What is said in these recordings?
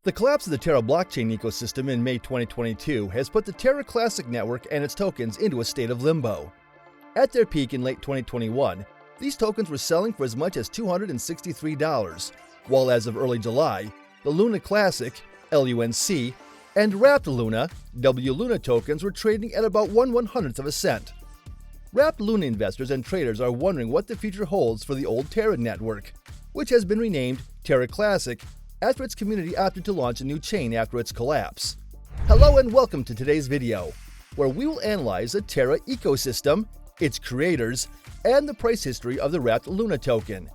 The collapse of the Terra blockchain ecosystem in May 2022 has put the Terra Classic network and its tokens into a state of limbo. At their peak in late 2021, these tokens were selling for as much as $263, while as of early July, the LUNA Classic, LUNC, and Wrapped LUNA, WLUNA tokens were trading at about 1/100th of a cent. Wrapped LUNA investors and traders are wondering what the future holds for the old Terra network, which has been renamed Terra Classic after its community opted to launch a new chain after its collapse. Hello and welcome to today's video, where we will analyze the Terra ecosystem, its creators, and the price history of the Wrapped LUNA token.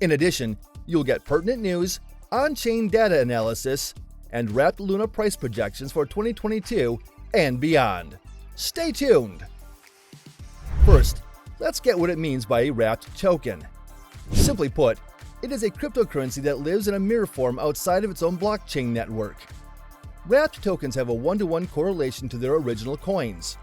In addition, you'll get pertinent news, on-chain data analysis, and Wrapped LUNA price projections for 2022 and beyond. Stay tuned! First, let's get what it means by a wrapped token. Simply put, it is a cryptocurrency that lives in a mirror form outside of its own blockchain network. Wrapped tokens have a one-to-one correlation to their original coins.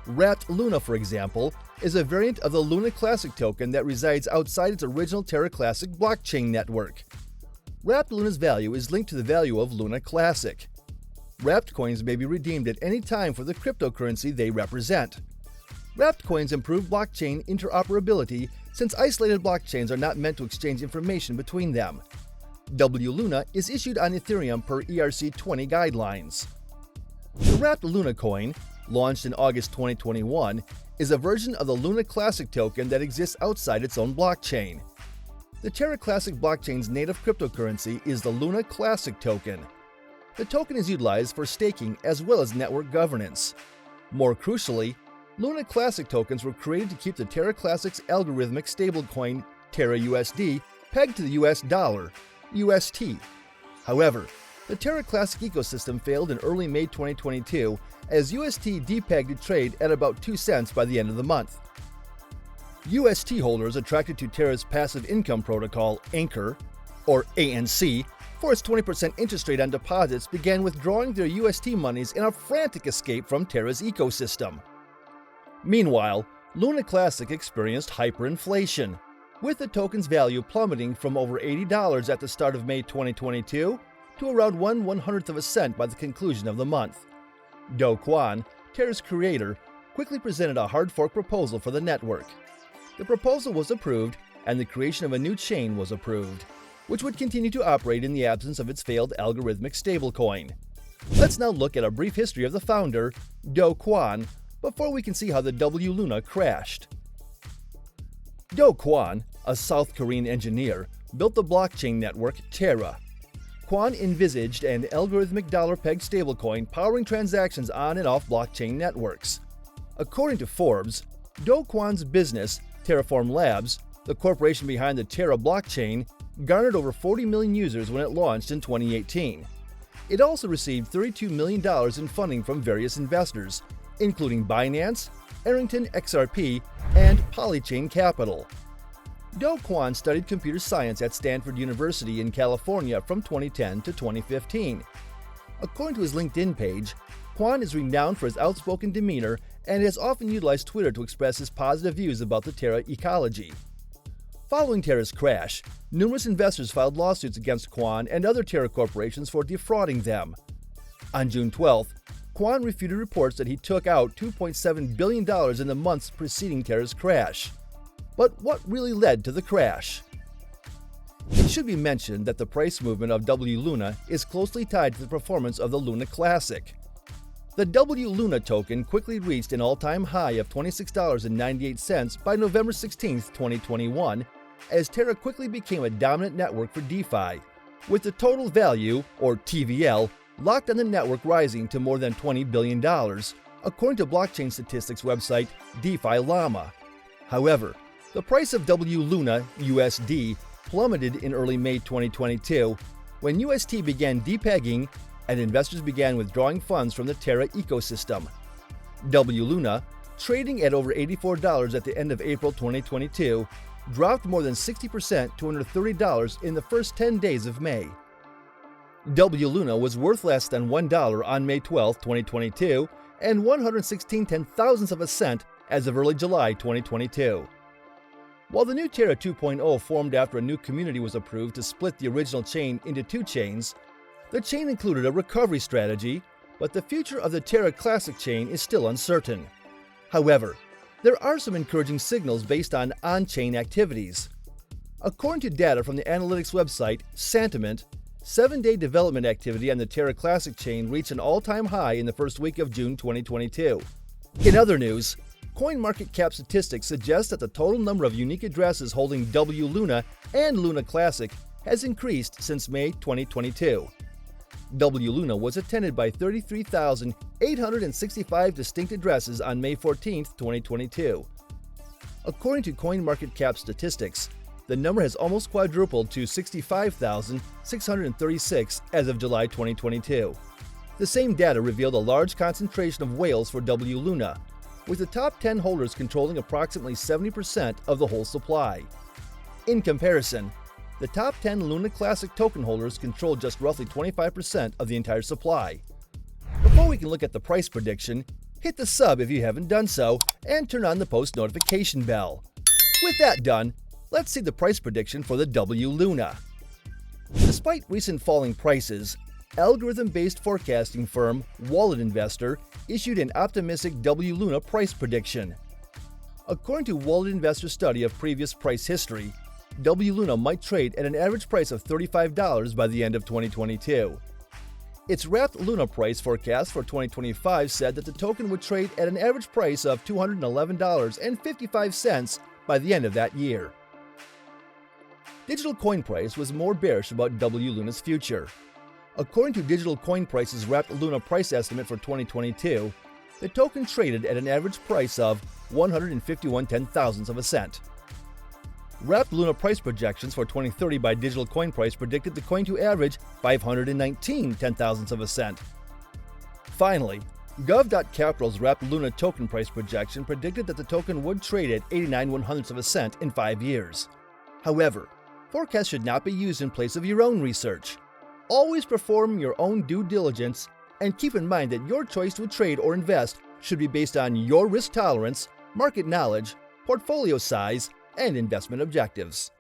Wrapped LUNA, for example, is a variant of the LUNA Classic token that resides outside its original Terra Classic blockchain network. Wrapped LUNA's value is linked to the value of LUNA Classic. Wrapped coins may be redeemed at any time for the cryptocurrency they represent. Wrapped coins improve blockchain interoperability since isolated blockchains are not meant to exchange information between them. WLUNA is issued on Ethereum per ERC-20 guidelines. The Wrapped LUNA coin, launched in August 2021, is a version of the LUNA Classic token that exists outside its own blockchain. The Terra Classic blockchain's native cryptocurrency is the LUNA Classic token. The token is utilized for staking as well as network governance. More crucially, LUNA Classic tokens were created to keep the Terra Classic's algorithmic stablecoin, Terra USD, pegged to the US dollar, UST. However, the Terra Classic ecosystem failed in early May 2022 as UST depegged to trade at about 2 cents by the end of the month. UST holders attracted to Terra's passive income protocol, Anchor, or ANC, for its 20% interest rate on deposits began withdrawing their UST monies in a frantic escape from Terra's ecosystem. Meanwhile, LUNA Classic experienced hyperinflation, with the token's value plummeting from over $80 at the start of May 2022 to around 1/100th of a cent by the conclusion of the month. Kwon, Terra's creator, quickly presented a hard fork proposal for the network. The proposal was approved, and the creation of a new chain was approved, which would continue to operate in the absence of its failed algorithmic stablecoin. Let's now look at a brief history of the founder, Kwon, before we can see how the WLUNA crashed. Kwon, a South Korean engineer, built the blockchain network Terra. Kwon envisaged an algorithmic dollar-pegged stablecoin powering transactions on and off blockchain networks. According to Forbes, Kwon's business, Terraform Labs, the corporation behind the Terra blockchain, garnered over 40 million users when it launched in 2018. It also received $32 million in funding from various investors, including Binance, Arrington XRP, and Polychain Capital. Kwon studied computer science at Stanford University in California from 2010 to 2015. According to his LinkedIn page, Kwon is renowned for his outspoken demeanor and has often utilized Twitter to express his positive views about the Terra ecology. Following Terra's crash, numerous investors filed lawsuits against Kwon and other Terra corporations for defrauding them. On June 12th, Kwon refuted reports that he took out $2.7 billion in the months preceding Terra's crash. But what really led to the crash? It should be mentioned that the price movement of WLUNA is closely tied to the performance of the LUNA Classic. The WLUNA token quickly reached an all-time high of $26.98 by November 16, 2021, as Terra quickly became a dominant network for DeFi, with the total value, or TVL, locked on the network rising to more than $20 billion, according to blockchain statistics website DeFi Llama. However, the price of WLUNA USD plummeted in early May 2022 when UST began depegging and investors began withdrawing funds from the Terra ecosystem. WLUNA, trading at over $84 at the end of April 2022, dropped more than 60% to under $30 in the first 10 days of May. WLUNA was worth less than $1 on May 12, 2022, and 116/10,000ths of a cent as of early July 2022. While the new Terra 2.0 formed after a new community was approved to split the original chain into two chains, The chain included a recovery strategy, but the future of the Terra Classic chain is still uncertain. However, there are some encouraging signals based on on-chain activities. According to data from the analytics website Santiment, 7-day development activity on the Terra Classic chain reached an all-time high in the first week of June 2022. In other news, CoinMarketCap statistics suggest that the total number of unique addresses holding WLUNA and LUNA Classic has increased since May 2022. WLUNA was attended by 33,865 distinct addresses on May 14, 2022. According to CoinMarketCap statistics, the number has almost quadrupled to 65,636 as of July 2022. The same data revealed a large concentration of whales for WLUNA, with the top 10 holders controlling approximately 70% of the whole supply. In comparison, the top 10 LUNA Classic token holders control just roughly 25% of the entire supply. Before we can look at the price prediction, hit the sub if you haven't done so, and turn on the post notification bell. With that done, let's see the price prediction for the WLUNA. Despite recent falling prices, algorithm-based forecasting firm Wallet Investor issued an optimistic WLUNA price prediction. According to Wallet Investor's study of previous price history, WLUNA might trade at an average price of $35 by the end of 2022. Its wrapped LUNA price forecast for 2025 said that the token would trade at an average price of $211.55 by the end of that year. Digital Coin Price was more bearish about WLUNA's future. According to Digital Coin Price's wrapped LUNA price estimate for 2022, the token traded at an average price of 151/10,000ths of a cent. Wrapped LUNA price projections for 2030 by Digital Coin Price predicted the coin to average 519/10,000ths of a cent. Finally, Gov.Capital's wrapped LUNA token price projection predicted that the token would trade at 89/100ths of a cent in 5 years. However, forecasts should not be used in place of your own research. Always perform your own due diligence and keep in mind that your choice to trade or invest should be based on your risk tolerance, market knowledge, portfolio size, and investment objectives.